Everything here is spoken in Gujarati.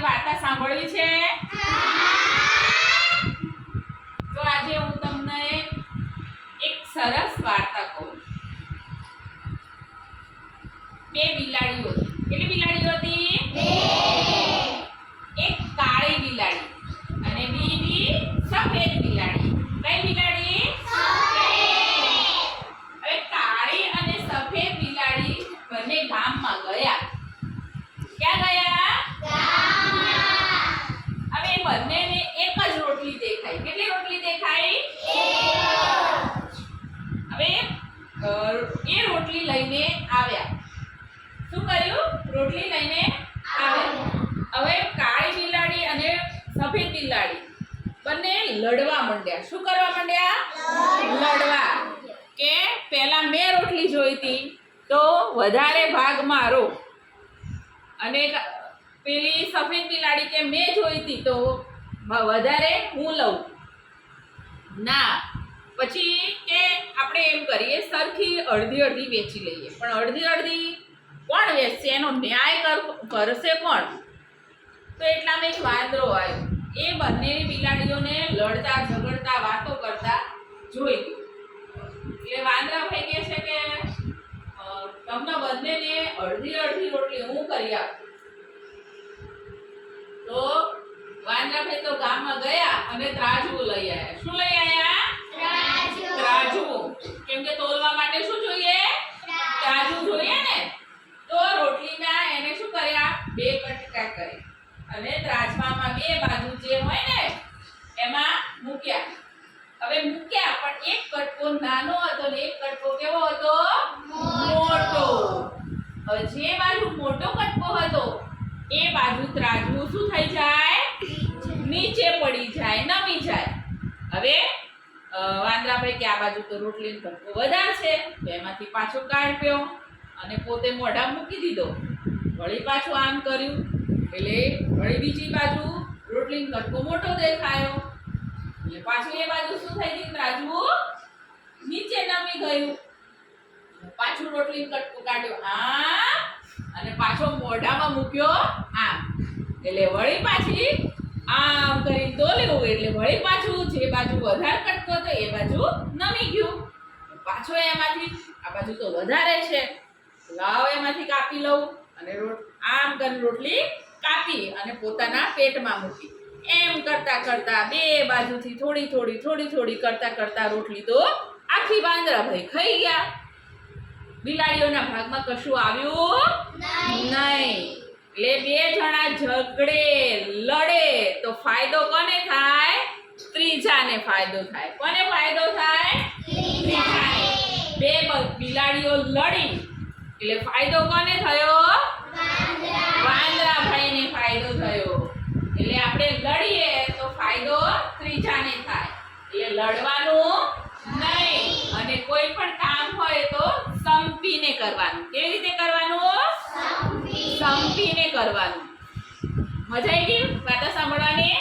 કોઈ વાર્તા સાંભળવી છે? તો આજે હું તમને એક સરસ વાર્તા કહું. બે બિલાડીઓ હતી. કેટલી બિલાડીઓ હતી? એક કાળી બિલાડી અને બીજી સફેદ બિલાડી. કઈ બિલાડી? હવે કાળી અને સફેદ બિલાડી બંને ગામમાં ગયા. ક્યાં ગયા? હવે બંનેને એક જ રોટલી દેખાઈ. કેટલી રોટલી દેખાઈ? હવે એ રોટલી લઈને આવ્યા. શું કર્યું? રોટલી લઈને આવ્યા. હવે કાળી બિલાડી અને સફેદ બિલાડી બંને લડવા માંડ્યા. શું કરવા માંડ્યા? લડવા. કે પહેલા મેં રોટલી જોઈતી તો વધારે ભાગ મારો, અને પેલી સફેદ બિલાડી કે મેં જોઈતી તો વધારે હું લઉં. ના, પછી કે આપણે એમ કરીએ સરખી અડધી અડધી વેચી લઈએ. પણ અડધી અડધી કોણ વેચશે? એનો ન્યાય કરશે કોણ? તો એટલામાં એક વાંદરો આવ્યો. એ બંનેની બિલાડીઓને લડતા ઝઘડતા વાતો કરતા જોઈ. એટલે વાંદરા ભાઈ કહે છે કે તમને બંનેને અડધી અડધી રોટલી હું કરી આપું. તો વાંદરાભાઈ તો ગામમાં ગયા અને ત્રાજવું લઈ આવ્યા. શું લઈ આવ્યા? ત્રાજવું. કેમ કે તોલવા માટે શું જોઈએ? ત્રાજવું જોઈએ ને. તો રોટલીના એને શું કર્યા? બે કટકા કરી અને ત્રાજવામાં બે બાજુ જે હોય ને એમાં મૂક્યા. હવે મૂક્યા, પણ એક કટકો નાનો હતો ને એક કટકો કેવો હતો? મોટો. હવે જે બાજુ મોટો કટકો હતો એ બાજુ ત્રાજવું શું થઈ જાય? નીચે પડી જાય, નમી જાય. હવે વાંદરાભાઈ કે આ બાજુ તો રોટલીનો કટકો વધારે છે, તો એમાંથી પાછો કાઢ્યો અને પોતે મોઢા મૂકી દીધો. વળી પાછું આમ કર્યું એટલે વળી બીજી બાજુ રોટલીનો કટકો મોટો દેખાયો. એટલે પાછું એ બાજુ શું થઈ ગયું? ત્રાજવું નીચે નમી ગયું. પાછું રોટલીનો કટકો કાઢ્યો આમ અને પાછો મોઢામાં મૂક્યો આમ. એટલે વળી પાછી આમ કરીને તોલ્યું એટલે વળી પાછું જે બાજુ વધારે કટકો હતો એ બાજુ નમી ગયું. પાછો એમાંથી આ બાજુ તો વધારે છે, લાવ એમાંથી કાપી લઉં અને આમ કરીને રોટલી કાપી અને પોતાના પેટમાં મૂકી. એમ કરતા કરતા બે બાજુથી થોડી થોડી કરતા કરતા રોટલી તો આખી વાંદરાભાઈ ખાઈ ગયા. બિલાડીઓના ભાગમાં કશું આવ્યું નહીં. એટલે બે જણા ઝઘડે લડે તો ફાયદો કોને થાય? ત્રીજાને ફાયદો થાય. કોને ફાયદો થાય? ત્રીજાને. બે બિલાડીઓ લડી એટલે ફાયદો કોને થયો? વાંદરાભાઈને ફાયદો થયો. એટલે આપણે લડીએ તો ફાયદો ત્રીજાને થાય. એટલે લડવાનું નહીં અને કોઈ પણ કામ હોય તો સંપીને કરવાનું. કેવી રીતે કરવાનું? સંપીને કરવાનું. મજા આવી ગઈ વાર્તા સાંભળવાની?